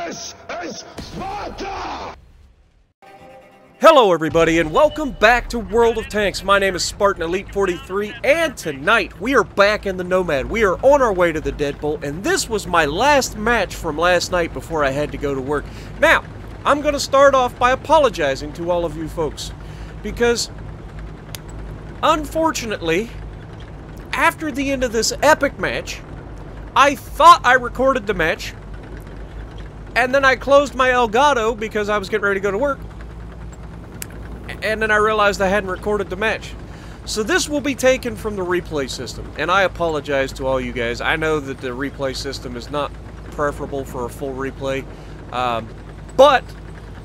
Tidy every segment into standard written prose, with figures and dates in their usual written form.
This is Sparta! Hello everybody and welcome back to World of Tanks. My name is Spartan Elite 43 and tonight we are back in the Nomad. We are on our way to the Deadbolt and this was my last match from last night before I had to go to work. Now, I'm going to start off by apologizing to all of you folks because unfortunately, after the end of this epic match, I thought I recorded the match and then I closed my Elgato because I was getting ready to go to work. And then I realized I hadn't recorded the match. So this will be taken from the replay system. And I apologize to all you guys. I know that the replay system is not preferable for a full replay. But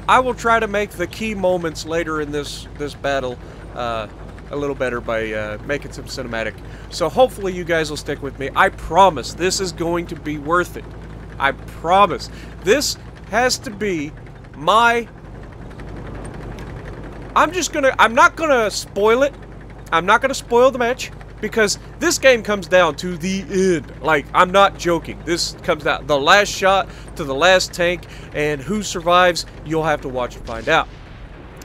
I will try to make the key moments later in this battle a little better by making some cinematic. So hopefully you guys will stick with me. I promise this is going to be worth it. I promise. This has to be my... I'm not gonna spoil it. I'm not gonna spoil the match because this game comes down to the end. Like, I'm not joking. This comes down the last shot to the last tank, and who survives, you'll have to watch and find out.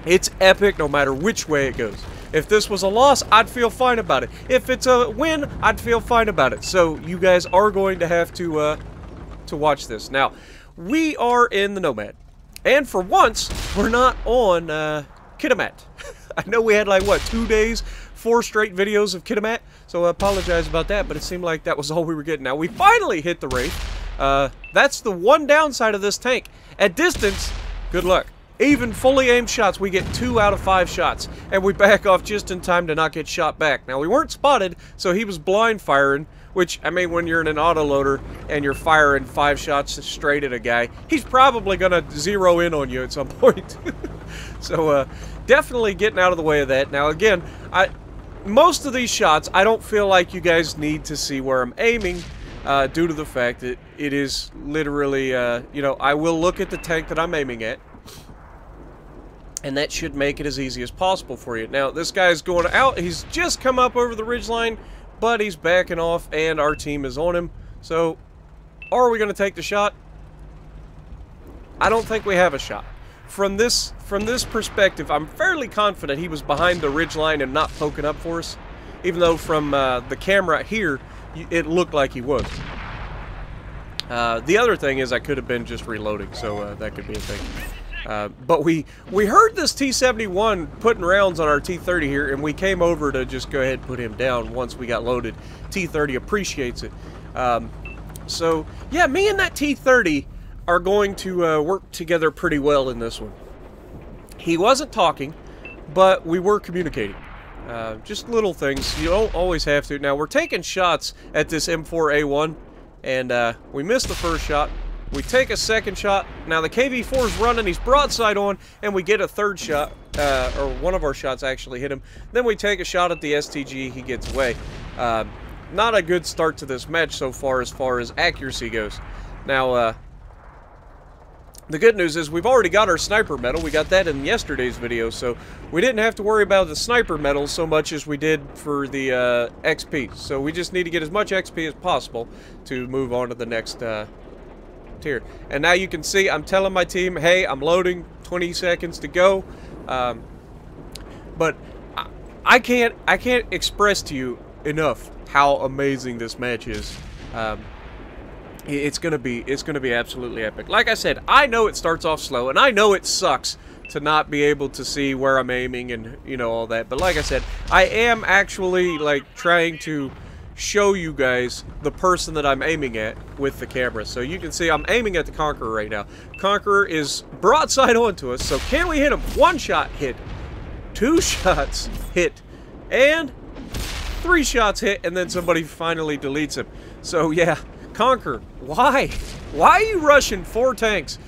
It's epic no matter which way it goes. If this was a loss, I'd feel fine about it. If it's a win, I'd feel fine about it. So you guys are going to have to watch this. Now, we are in the Nomad, and for once, we're not on Kitamat. I know we had like, what, 2 days, 4 straight videos of Kitamat, so I apologize about that, but it seemed like that was all we were getting. Now, we finally hit the Wraith. That's the one downside of this tank. At distance, good luck. Even fully aimed shots, we get 2 out of 5 shots, and we back off just in time to not get shot back. Now, we weren't spotted, so he was blind firing, which, I mean, when you're in an autoloader and you're firing 5 shots straight at a guy, he's probably going to zero in on you at some point. So, definitely getting out of the way of that. Now, again, most of these shots, I don't feel like you guys need to see where I'm aiming due to the fact that it is literally, you know, I will look at the tank that I'm aiming at, and that should make it as easy as possible for you. Now, this guy's going out. He's just come up over the ridgeline, but he's backing off, and our team is on him. So, are we going to take the shot? I don't think we have a shot. From this perspective, I'm fairly confident he was behind the ridgeline and not poking up for us, even though from the camera here, it looked like he was. The other thing is I could have been just reloading, so that could be a thing. But we heard this T-71 putting rounds on our T-30 here, and we came over to just go ahead and put him down once we got loaded. T-30 appreciates it. So, yeah, me and that T-30 are going to work together pretty well in this one. He wasn't talking, but we were communicating. Just little things. You don't always have to. Now, we're taking shots at this M4A1, and we missed the first shot. We take a second shot. Now, the KV-4 is running. He's broadside on, and we get a third shot, or one of our shots actually hit him. Then we take a shot at the STG. He gets away. Not a good start to this match so far as accuracy goes. Now, the good news is we've already got our sniper medal. We got that in yesterday's video, so we didn't have to worry about the sniper medal so much as we did for the XP. So we just need to get as much XP as possible to move on to the next tier. And now you can see I'm telling my team, hey, I'm loading, 20 seconds to go. But I can't express to you enough how amazing this match is. It's gonna be absolutely epic. Like I said, I know it starts off slow, and I know it sucks to not be able to see where I'm aiming and, you know, all that. But like I said, I am actually, like, trying to show you guys the person that I'm aiming at with the camera. So you can see I'm aiming at the Conqueror right now. Conqueror is broadside onto us, so can we hit him? 1 shot hit, 2 shots hit, and 3 shots hit, and then somebody finally deletes him. So yeah, Conqueror, why? Why are you rushing 4 tanks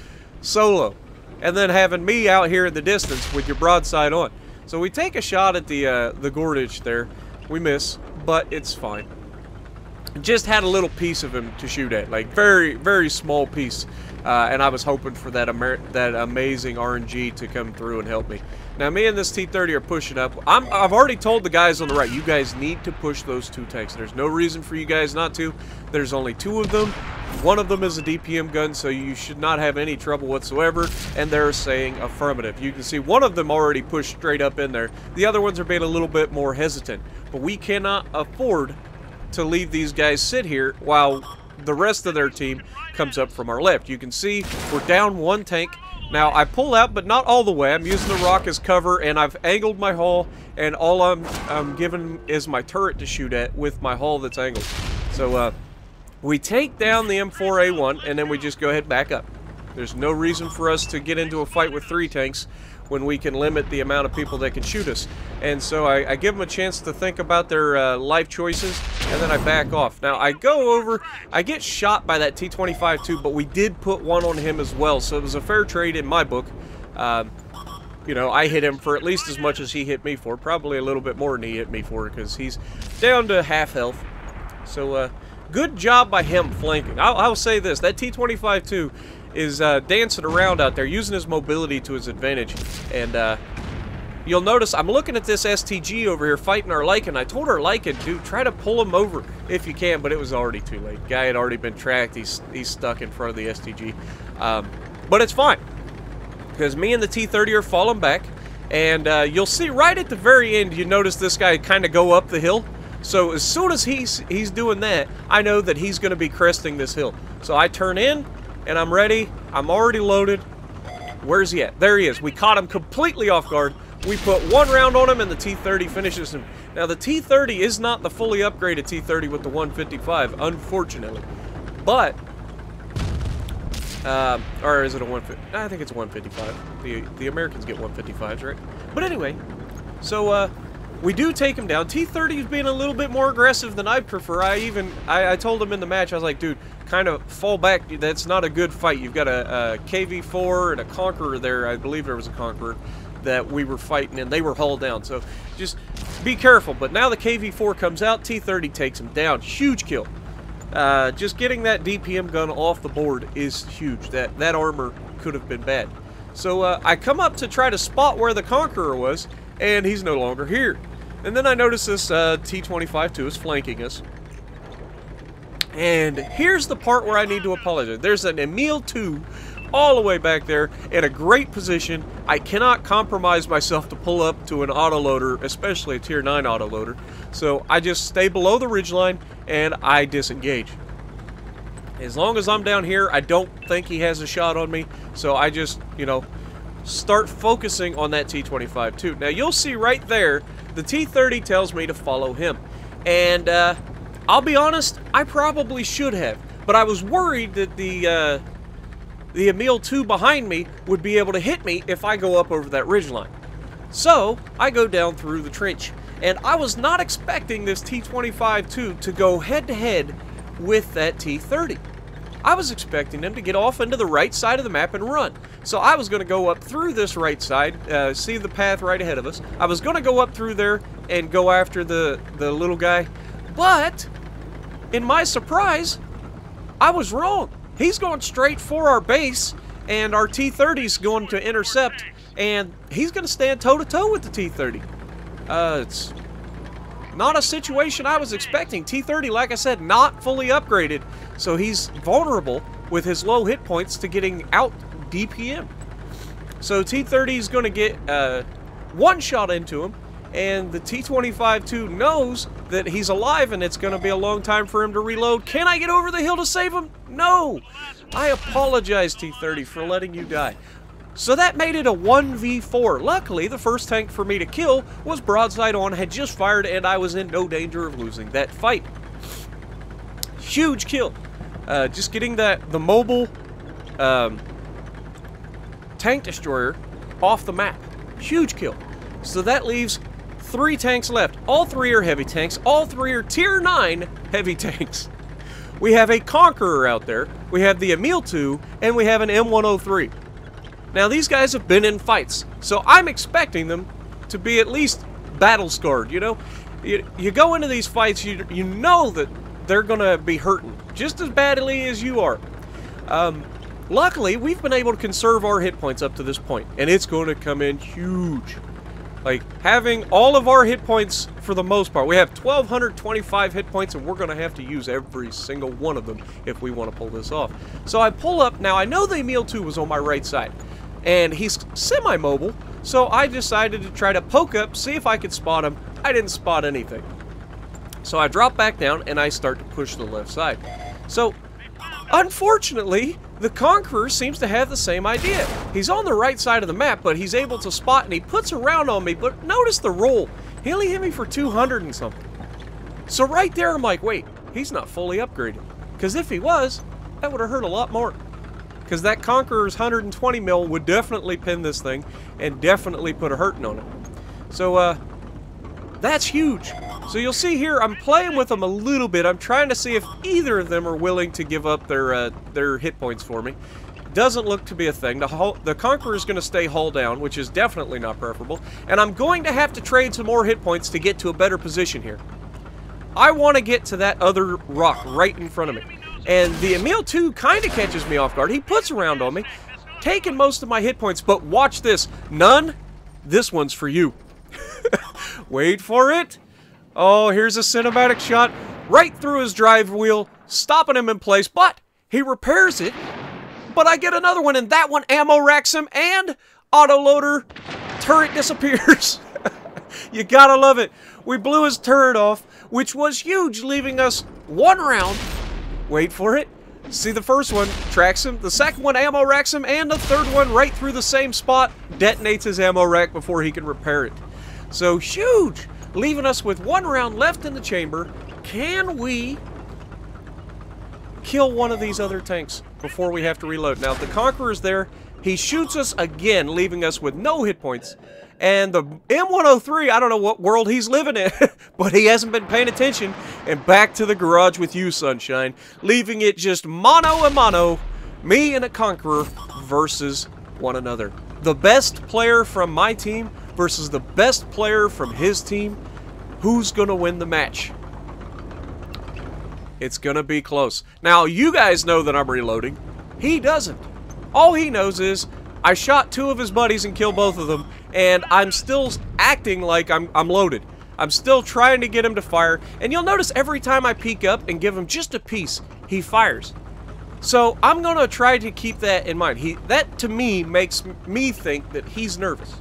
solo and then having me out here in the distance with your broadside on? So we take a shot at the Gordage there. We miss, but it's fine. Just had a little piece of him to shoot at, like very, very small piece. And I was hoping for that amazing RNG to come through and help me. Now, me and this T-30 are pushing up. I've already told the guys on the right, you guys need to push those 2 tanks. There's no reason for you guys not to. There's only 2 of them. One of them is a DPM gun, so you should not have any trouble whatsoever, and they're saying affirmative. You can see one of them already pushed straight up in there. The other ones are being a little bit more hesitant, but we cannot afford to leave these guys sit here while the rest of their team comes up from our left. You can see we're down one tank. Now, I pull out, but not all the way. I'm using the rock as cover, and I've angled my hull, and all I'm given is my turret to shoot at with my hull that's angled. So, we take down the M4A1, and then we just go ahead back up. There's no reason for us to get into a fight with 3 tanks when we can limit the amount of people that can shoot us. And so I give them a chance to think about their life choices, and then I back off. Now, I go over, I get shot by that T-25 too, but we did put one on him as well, so it was a fair trade in my book. You know, I hit him for at least as much as he hit me for, probably a little bit more than he hit me for, because he's down to half health. So, good job by him flanking. I'll say this, that T-25 too is dancing around out there, using his mobility to his advantage. And you'll notice I'm looking at this STG over here fighting our Lycan. I told our Lycan, dude, try to pull him over if you can, but it was already too late. Guy had already been tracked. He's stuck in front of the STG. But it's fine, because me and the T-30 are falling back. And you'll see right at the very end, you notice this guy kind of go up the hill. So as soon as he's doing that, I know that he's going to be cresting this hill. So I turn in, and I'm ready. I'm already loaded. Where's he at? There he is. We caught him completely off guard. We put 1 round on him, and the T-30 finishes him. Now, the T-30 is not the fully upgraded T-30 with the 155, unfortunately. But, or is it a 150? I think it's a 155. The Americans get 155s, right? But anyway, so, we do take him down. T-30 is being a little bit more aggressive than I'd prefer. I told him in the match, I was like, dude, kind of fall back. That's not a good fight. You've got a KV-4 and a Conqueror there. I believe there was a Conqueror that we were fighting, and they were hull down. So just be careful. But now the KV-4 comes out. T-30 takes him down. Huge kill. Just getting that DPM gun off the board is huge. That armor could have been bad. So I come up to try to spot where the Conqueror was, and he's no longer here. And then I notice this T-25-2 is flanking us. And here's the part where I need to apologize. There's an Emil 2 all the way back there in a great position. I cannot compromise myself to pull up to an autoloader, especially a Tier 9 autoloader. So I just stay below the ridgeline and I disengage. As long as I'm down here, I don't think he has a shot on me. So I just, you know, start focusing on that T-25-2. Now you'll see right there, the T-30 tells me to follow him. And I'll be honest, I probably should have. But I was worried that the Emil 2 behind me would be able to hit me if I go up over that ridgeline. So I go down through the trench. And I was not expecting this T-25-2 to go head-to-head with that T-30. I was expecting them to get off into the right side of the map and run. So I was going to go up through this right side, see the path right ahead of us. I was going to go up through there and go after the little guy. But, in my surprise, I was wrong. He's going straight for our base, and our T-30's going to intercept, and he's going to stand toe-to-toe with the T-30. It's not a situation I was expecting. T-30, like I said, not fully upgraded, so he's vulnerable with his low hit points to getting out DPM. So T-30 is going to get one shot into him, and the T-25-2 knows that he's alive and it's going to be a long time for him to reload. Can I get over the hill to save him? No! I apologize, T-30, for letting you die. So that made it a 1v4. Luckily, the first tank for me to kill was broadside on, had just fired, and I was in no danger of losing that fight. Huge kill. Just getting the mobile tank destroyer off the map. Huge kill. So that leaves 3 tanks left. All 3 are heavy tanks. All 3 are Tier 9 heavy tanks. We have a Conqueror out there. We have the Emil 2, and we have an M103. Now, these guys have been in fights, so I'm expecting them to be at least battle-scarred, you know? You go into these fights, you know that they're going to be hurting just as badly as you are. Luckily, we've been able to conserve our hit points up to this point, and it's going to come in huge. Like, having all of our hit points, for the most part, we have 1,225 hit points, and we're going to have to use every single one of them if we want to pull this off. So I pull up. Now, I know the Emil 2 was on my right side, and he's semi-mobile, so I decided to try to poke up, see if I could spot him. I didn't spot anything. So I drop back down, and I start to push the left side. So, unfortunately, the Conqueror seems to have the same idea. He's on the right side of the map, but he's able to spot, and he puts a round on me, but notice the roll. He only hit me for 200 and something. So right there, I'm like, wait, he's not fully upgraded. Because if he was, that would have hurt a lot more. Because that Conqueror's 120 mil would definitely pin this thing, and definitely put a hurting on it. So, that's huge. So you'll see here, I'm playing with them a little bit. I'm trying to see if either of them are willing to give up their hit points for me. Doesn't look to be a thing. The Conqueror is going to stay hull down, which is definitely not preferable. And I'm going to have to trade some more hit points to get to a better position here. I want to get to that other rock right in front of me. And the Emil 2 kind of catches me off guard. He puts a round on me, taking most of my hit points. But watch this. None. This one's for you. Wait for it. Oh, here's a cinematic shot right through his drive wheel, stopping him in place, but he repairs it. But I get another one, and that one ammo racks him, and autoloader turret disappears. You gotta love it. We blew his turret off, which was huge, leaving us one round. Wait for it. See, the first one tracks him, the second one ammo racks him, and the third one right through the same spot detonates his ammo rack before he can repair it. So huge. Leaving us with one round left in the chamber. Can we kill one of these other tanks before we have to reload? Now, if the Conqueror's there, he shoots us again, leaving us with no hit points. And the M103, I don't know what world he's living in, but he hasn't been paying attention. And back to the garage with you, Sunshine. Leaving it just mano a mano, me and a Conqueror versus one another. The best player from my team versus the best player from his team. Who's gonna win the match? It's gonna be close. Now, you guys know that I'm reloading. He doesn't. All he knows is I shot two of his buddies and killed both of them, and I'm still acting like I'm loaded. I'm still trying to get him to fire, and you'll notice every time I peek up and give him just a piece, he fires. So I'm gonna try to keep that in mind. That to me makes me think that he's nervous.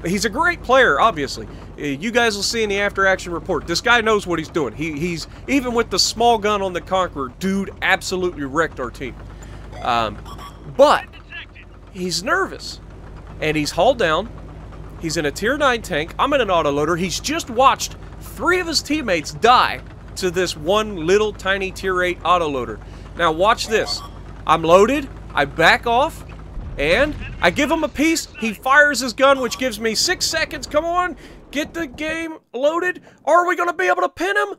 He's a great player, obviously. You guys will see in the after-action report. This guy knows what he's doing. He's even with the small gun on the Conqueror, dude absolutely wrecked our team. But he's nervous, and he's hauled down. He's in a tier 9 tank. I'm in an autoloader. He's just watched 3 of his teammates die to this one little tiny tier 8 autoloader. Now watch this. I'm loaded. I back off. And I give him a piece. He fires his gun, which gives me 6 seconds. Come on, get the game loaded. Are we gonna be able to pin him?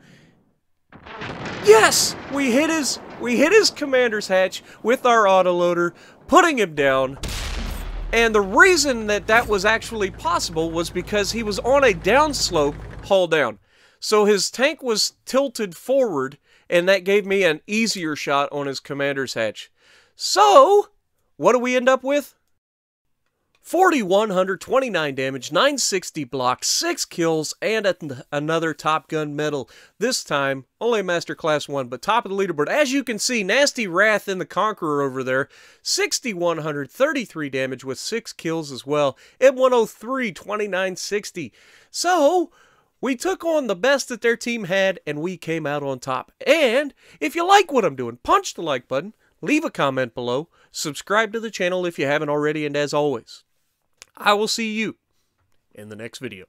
Yes, we hit his commander's hatch with our autoloader, putting him down. And the reason that was actually possible was because he was on a downslope, hull down. So his tank was tilted forward, and that gave me an easier shot on his commander's hatch. So what do we end up with? 4,129 damage, 960 block, 6 kills, and another Top Gun medal. This time, only Master Class 1, but top of the leaderboard. As you can see, Nasty Wrath in the Conqueror over there. 6,133 damage with 6 kills as well. M103, 2,960. So we took on the best that their team had, and we came out on top. And if you like what I'm doing, punch the like button. Leave a comment below, subscribe to the channel if you haven't already, and as always, I will see you in the next video.